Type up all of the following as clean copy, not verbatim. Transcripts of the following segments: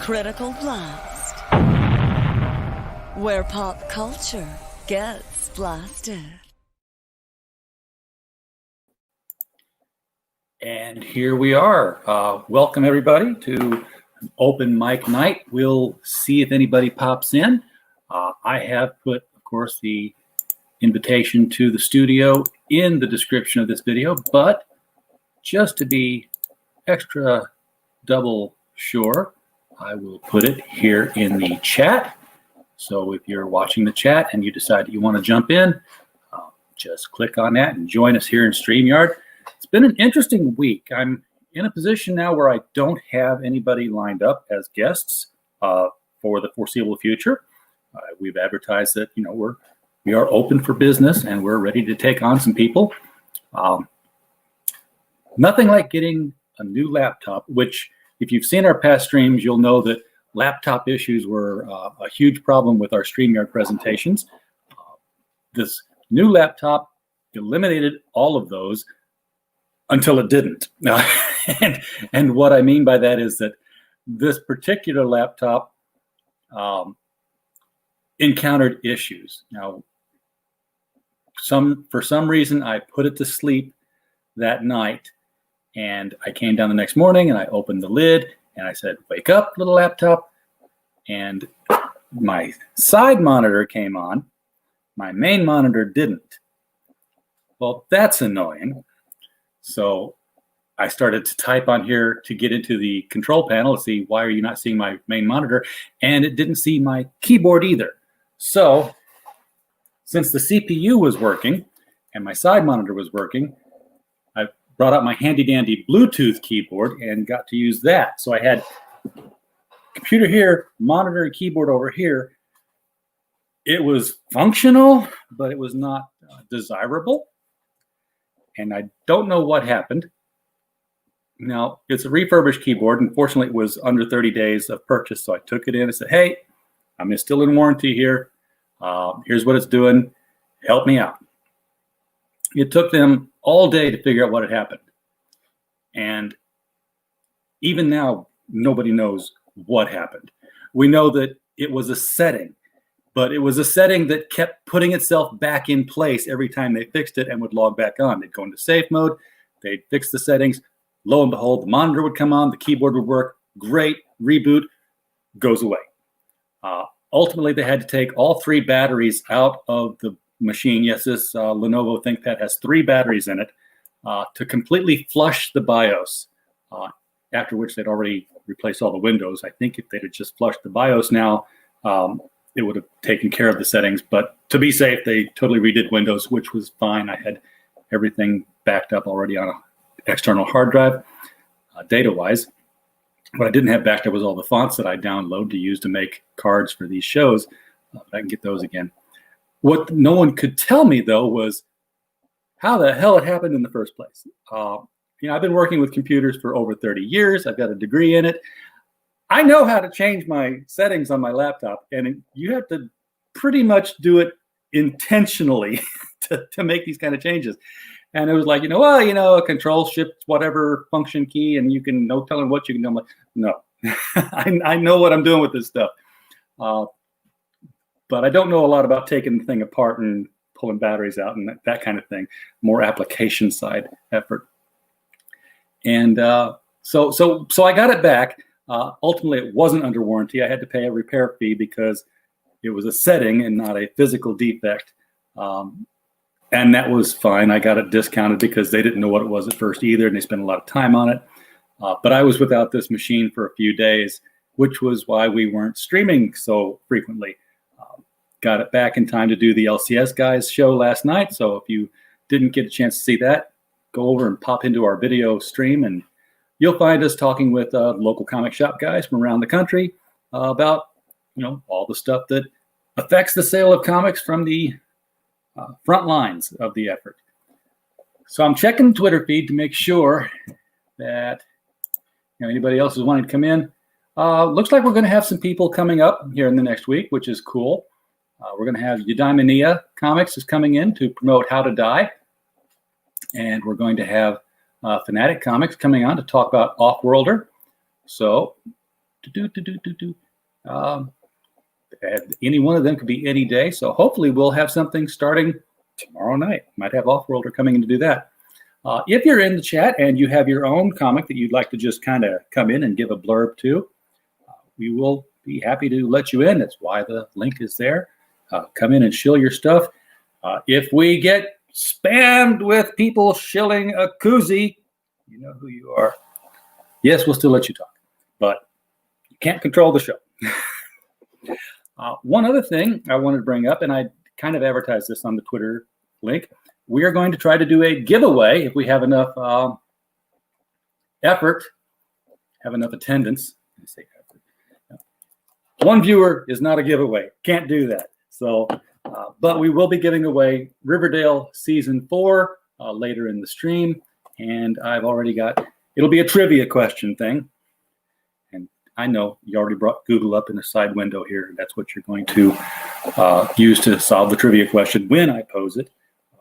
Critical Blast, where pop culture gets blasted. And here we are. Welcome everybody to Open Mic Night. We'll see if anybody pops in. I have put, of course, the invitation to the studio in the description of this video, but just to be extra double sure, I will put it here in the chat. So if you're watching the chat and you decide that you want to jump in, just click on that and join us here in StreamYard. It's been an interesting week. I'm in a position now where I don't have anybody lined up as guests for the foreseeable future. We've advertised that we are open for business and we're ready to take on some people. Nothing like getting a new laptop, which if you've seen our past streams, you'll know that laptop issues were a huge problem with our StreamYard presentations. This new laptop eliminated all of those until it didn't. And what I mean by that is that this particular laptop encountered issues. Now, for some reason, I put it to sleep that night, and I came down the next morning and I opened the lid and I said, "Wake up, little laptop." And my side monitor came on. My main monitor didn't. Well, that's annoying. So I started to type on here to get into the control panel to see why are you not seeing my main monitor, and it didn't see my keyboard either. So since the CPU was working and my side monitor was working, I brought out my handy dandy Bluetooth keyboard and got to use that. So I had computer here, monitor and keyboard over here. It was functional, but it was not desirable. And I don't know what happened. Now, it's a refurbished keyboard. Unfortunately, it was under 30 days of purchase. So I took it in and said, "Hey, I'm still in warranty here. Here's what it's doing. Help me out." It took them all day to figure out what had happened. And even now, nobody knows what happened. We know that it was a setting, but it was a setting that kept putting itself back in place every time they fixed it and would log back on. They'd go into safe mode, they'd fix the settings. Lo and behold, the monitor would come on, the keyboard would work. Great, reboot, goes away. Ultimately, they had to take all 3 batteries out of the machine. Yes, this Lenovo ThinkPad has 3 batteries in it to completely flush the BIOS, after which they'd already replaced all the Windows. I think if they'd have just flushed the BIOS now, it would have taken care of the settings. But to be safe, they totally redid Windows, which was fine. I had everything backed up already on an external hard drive, data-wise. What I didn't have backed up was all the fonts that I download to use to make cards for these shows. I can get those again. What no one could tell me, though, was how the hell it happened in the first place. I've been working with computers for over 30 years. I've got a degree in it. I know how to change my settings on my laptop, and you have to pretty much do it intentionally to make these kind of changes. And it was like, control shift whatever function key, and you can no telling what you can do. I'm like, no, I know what I'm doing with this stuff. But I don't know a lot about taking the thing apart and pulling batteries out and that kind of thing. More application side effort. And so I got it back. Ultimately, it wasn't under warranty. I had to pay a repair fee because it was a setting and not a physical defect. And that was fine. I got it discounted because they didn't know what it was at first either, and they spent a lot of time on it. But I was without this machine for a few days, which was why we weren't streaming so frequently. Got it back in time to do the LCS guys show last night. So if you didn't get a chance to see that, go over and pop into our video stream, and you'll find us talking with local comic shop guys from around the country about all the stuff that affects the sale of comics from the front lines of the effort. So I'm checking the Twitter feed to make sure that anybody else is wanting to come in. Looks like we're going to have some people coming up here in the next week, which is cool. We're going to have Eudaimonia Comics is coming in to promote How to Die. And we're going to have Fanatic Comics coming on to talk about Offworlder. So Any one of them could be any day. So hopefully we'll have something starting tomorrow night. Might have Offworlder coming in to do that. If you're in the chat and you have your own comic that you'd like to just kind of come in and give a blurb to, we will be happy to let you in. That's why the link is there. Come in and shill your stuff. If we get spammed with people shilling a koozie, you know who you are. Yes, we'll still let you talk, but you can't control the show. One other thing I wanted to bring up, and I kind of advertised this on the Twitter link, we are going to try to do a giveaway if we have enough effort, have enough attendance. One viewer is not a giveaway. Can't do that. So, but we will be giving away Riverdale Season 4 later in the stream. And I've already got, it'll be a trivia question thing. And I know you already brought Google up in the side window here. That's what you're going to use to solve the trivia question when I pose it.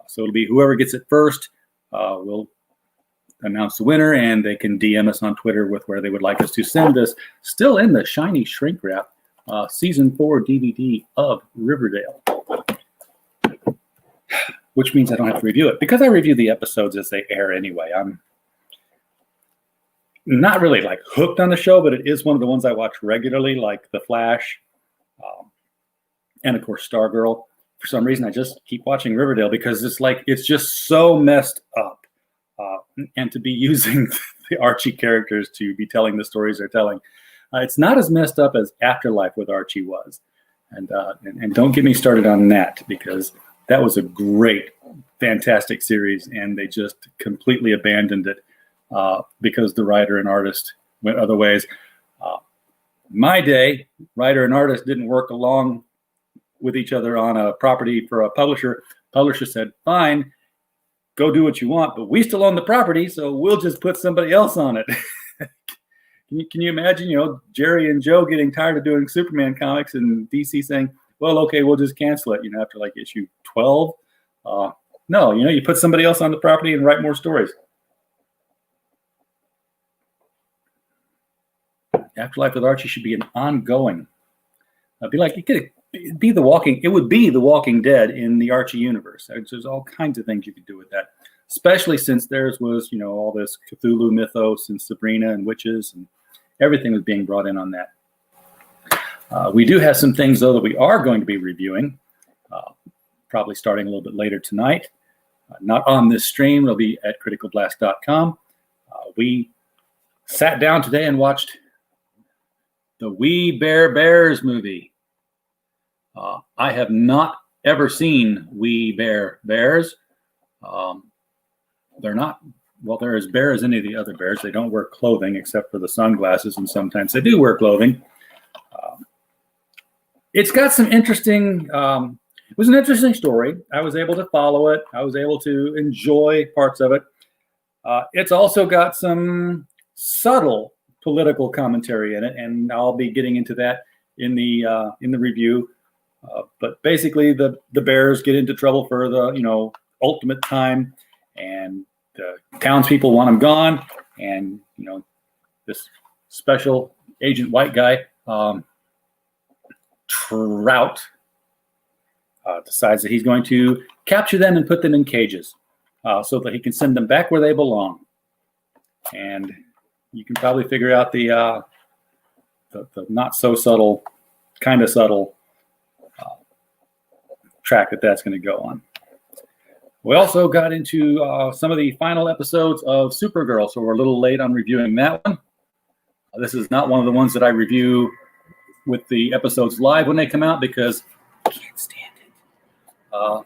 So it'll be whoever gets it first will announce the winner, and they can DM us on Twitter with where they would like us to send us. Still in the shiny shrink wrap, Season 4 DVD of Riverdale, which means I don't have to review it because I review the episodes as they air anyway. I'm not really like hooked on the show, but it is one of the ones I watch regularly, like The Flash, and of course Stargirl. For some reason, I just keep watching Riverdale because it's just so messed up, and to be using the Archie characters to be telling the stories they're telling. It's not as messed up as Afterlife with Archie was. And don't get me started on that, because that was a great, fantastic series, and they just completely abandoned it because the writer and artist went other ways. My day, writer and artist didn't work along with each other on a property for a publisher. Publisher said, fine, go do what you want, but we still own the property, so we'll just put somebody else on it. Can you imagine, Jerry and Joe getting tired of doing Superman comics and DC saying, well, okay, we'll just cancel it, after like issue 12? No, you put somebody else on the property and write more stories. Afterlife with Archie should be an ongoing. It'd be like, it would be The Walking Dead in the Archie universe. There's all kinds of things you could do with that, especially since theirs was, all this Cthulhu mythos and Sabrina and witches, and everything was being brought in on that. We do have some things, though, that we are going to be reviewing, probably starting a little bit later tonight. Not on this stream. It'll be at criticalblast.com. We sat down today and watched the We Bare Bears movie. I have not ever seen We Bare Bears. They're not, they're as bare as any of the other bears. They don't wear clothing except for the sunglasses, and sometimes they do wear clothing. It's got some interesting, it was an interesting story. I was able to follow it. I was able to enjoy parts of it. It's also got some subtle political commentary in it, and I'll be getting into that in the review. But basically, the bears get into trouble for the ultimate time, and the townspeople want them gone. And this special agent white guy, Trout, decides that he's going to capture them and put them in cages so that he can send them back where they belong. And you can probably figure out the not so subtle, kind of subtle track that's going to go on. We also got into some of the final episodes of Supergirl, so we're a little late on reviewing that one. This is not one of the ones that I review with the episodes live when they come out because I can't stand it.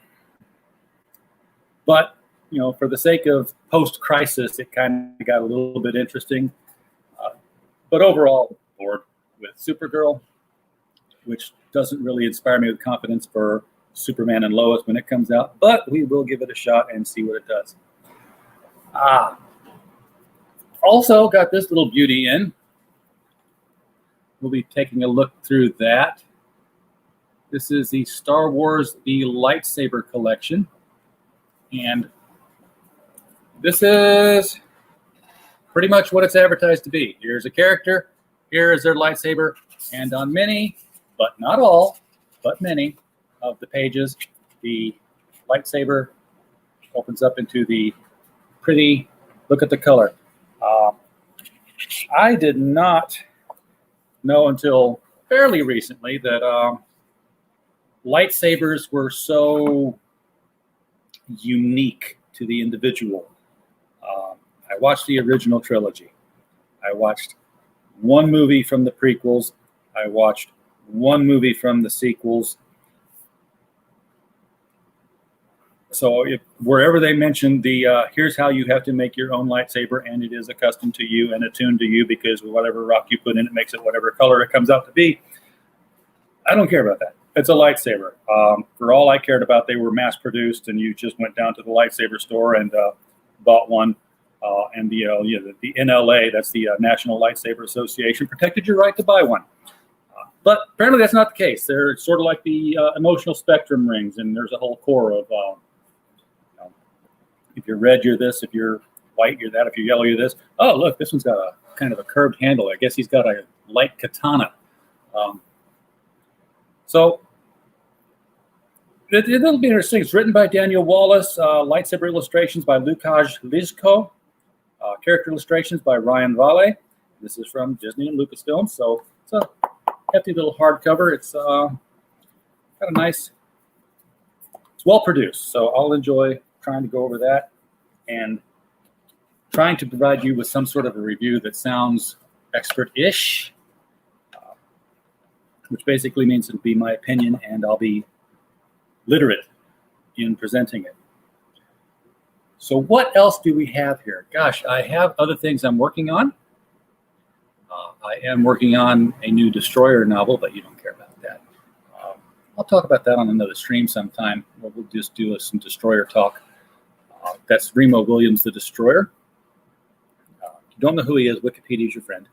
But, for the sake of post-crisis, it kind of got a little bit interesting. But overall, bored with Supergirl, which doesn't really inspire me with confidence for Superman and Lois when it comes out, but we will give it a shot and see what it does. Also got this little beauty in. We'll be taking a look through that. This is the Star Wars The Lightsaber Collection. And this is pretty much what it's advertised to be. Here's a character. here is their lightsaber. And on many, but not all, but many of the pages, the lightsaber opens up into the pretty, look at the color. I did not know until fairly recently that lightsabers were so unique to the individual. I watched the original trilogy. I watched one movie from the prequels. I watched one movie from the sequels. So wherever they mentioned the here's how you have to make your own lightsaber, and it is accustomed to you and attuned to you because whatever rock you put in it makes it whatever color it comes out to be. I don't care about that. It's a lightsaber. For all I cared about, they were mass produced, and you just went down to the lightsaber store and bought one. And the NLA, that's the National Lightsaber Association, protected your right to buy one. But apparently that's not the case. They're sort of like the emotional spectrum rings, and there's a whole core of, if you're red, you're this. If you're white, you're that. If you're yellow, you're this. Oh, look, this one's got a kind of a curved handle. I guess he's got a light katana. So it'll be interesting. It's written by Daniel Wallace, lightsaber illustrations by Lukáš Lizko, character illustrations by Ryan Valle. This is from Disney and Lucasfilm, so it's a hefty little hardcover. It's got a nice, it's well produced, so I'll enjoy trying to go over that and trying to provide you with some sort of a review that sounds expert-ish, which basically means it'll be my opinion and I'll be literate in presenting it. So what else do we have here? Gosh, I have other things I'm working on. I am working on a new Destroyer novel, but you don't care about that. I'll talk about that on another stream sometime. We'll just do some Destroyer talk. That's Remo Williams, the Destroyer. If you don't know who he is, Wikipedia's your friend,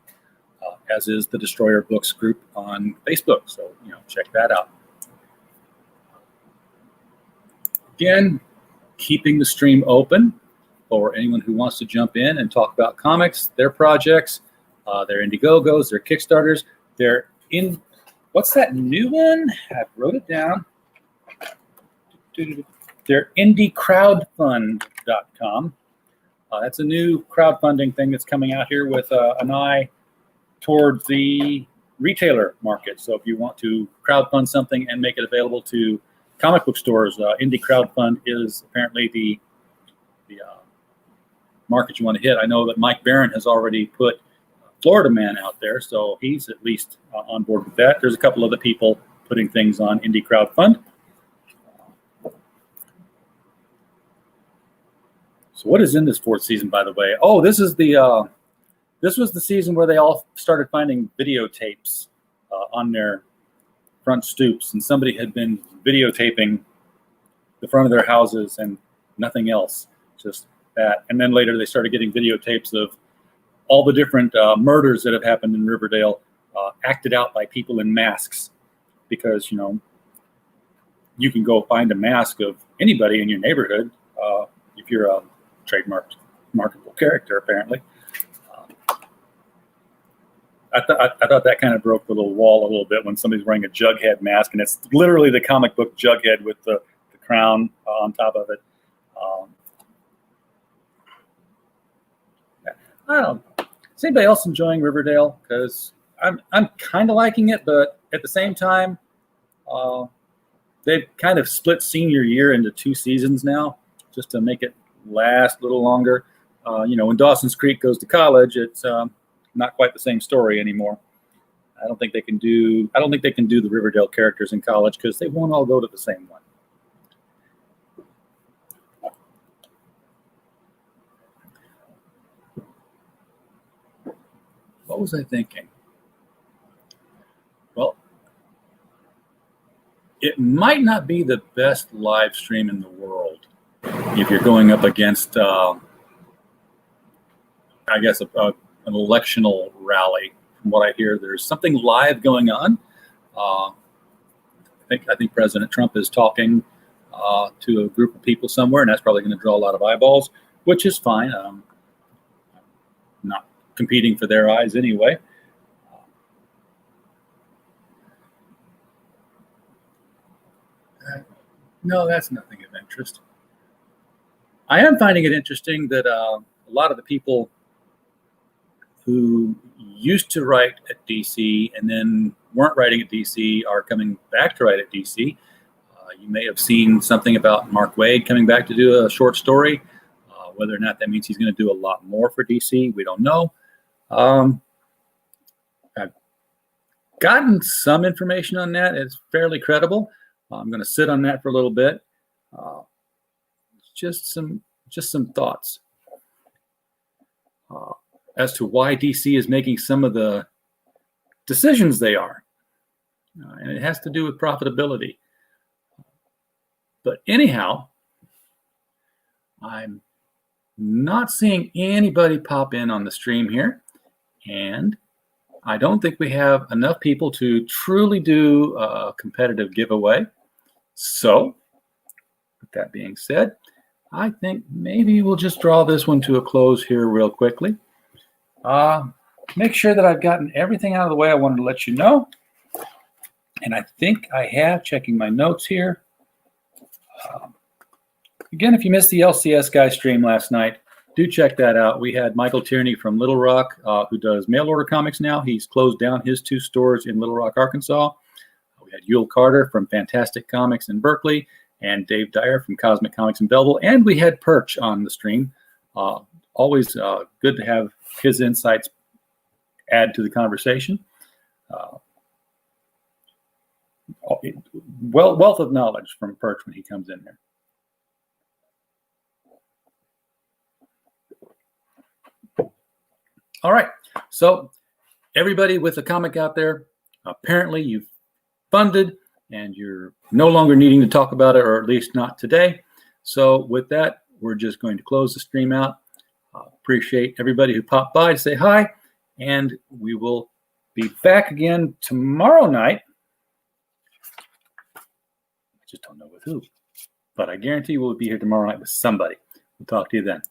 as is the Destroyer Books group on Facebook. So, check that out. Again, keeping the stream open for anyone who wants to jump in and talk about comics, their projects, their Indiegogos, their Kickstarters. What's that new one? I wrote it down. They're indiecrowdfund.com. That's a new crowdfunding thing that's coming out here with an eye towards the retailer market. So if you want to crowdfund something and make it available to comic book stores, Indie Crowdfund is apparently the market you want to hit. I know that Mike Barron has already put Florida Man out there, so he's at least on board with that. There's a couple other people putting things on Indie Crowdfund. So what is in this fourth season, by the way? Oh, this was the season where they all started finding videotapes on their front stoops, and somebody had been videotaping the front of their houses and nothing else, just that. And then later they started getting videotapes of all the different murders that have happened in Riverdale, acted out by people in masks, because you can go find a mask of anybody in your neighborhood if you're a trademarked marketable character, apparently. I thought that kind of broke the little wall a little bit when somebody's wearing a Jughead mask, and it's literally the comic book Jughead with the crown on top of it. I don't know. Is anybody else enjoying Riverdale? Because I'm kind of liking it, but at the same time, they've kind of split senior year into 2 seasons now, just to make it last a little longer. When Dawson's Creek goes to college, it's not quite the same story anymore. I don't think they can do the Riverdale characters in college because they won't all go to the same one. What was I thinking? Well, it might not be the best live stream in the world if you're going up against, I guess, an electional rally. From what I hear, there's something live going on. I think President Trump is talking to a group of people somewhere, and that's probably going to draw a lot of eyeballs, which is fine. Not competing for their eyes anyway. No, that's nothing of interest. I am finding it interesting that a lot of the people who used to write at DC and then weren't writing at DC are coming back to write at DC. You may have seen something about Mark Waid coming back to do a short story. Whether or not that means he's going to do a lot more for DC, we don't know. I've gotten some information on that. It's fairly credible. I'm going to sit on that for a little bit. Just some thoughts as to why DC is making some of the decisions they are, and it has to do with profitability. But anyhow, I'm not seeing anybody pop in on the stream here, and I don't think we have enough people to truly do a competitive giveaway. So, with that being said, I think maybe we'll just draw this one to a close here real quickly. Make sure that I've gotten everything out of the way I wanted to let you know. And I think I have, checking my notes here. Again, if you missed the LCS guy stream last night, do check that out. We had Michael Tierney from Little Rock, who does mail order comics now. He's closed down his 2 stores in Little Rock, Arkansas. We had Yule Carter from Fantastic Comics in Berkeley, and Dave Dyer from Cosmic Comics in Belleville. And we had Perch on the stream. Always good to have his insights add to the conversation. Wealth of knowledge from Perch when he comes in there. All right, so everybody with a comic out there, apparently you've funded and you're no longer needing to talk about it, or at least not today. So with that, we're just going to close the stream out. Appreciate everybody who popped by to say hi, and we will be back again tomorrow night. I just don't know with who, but I guarantee we'll be here tomorrow night with somebody. We'll talk to you then.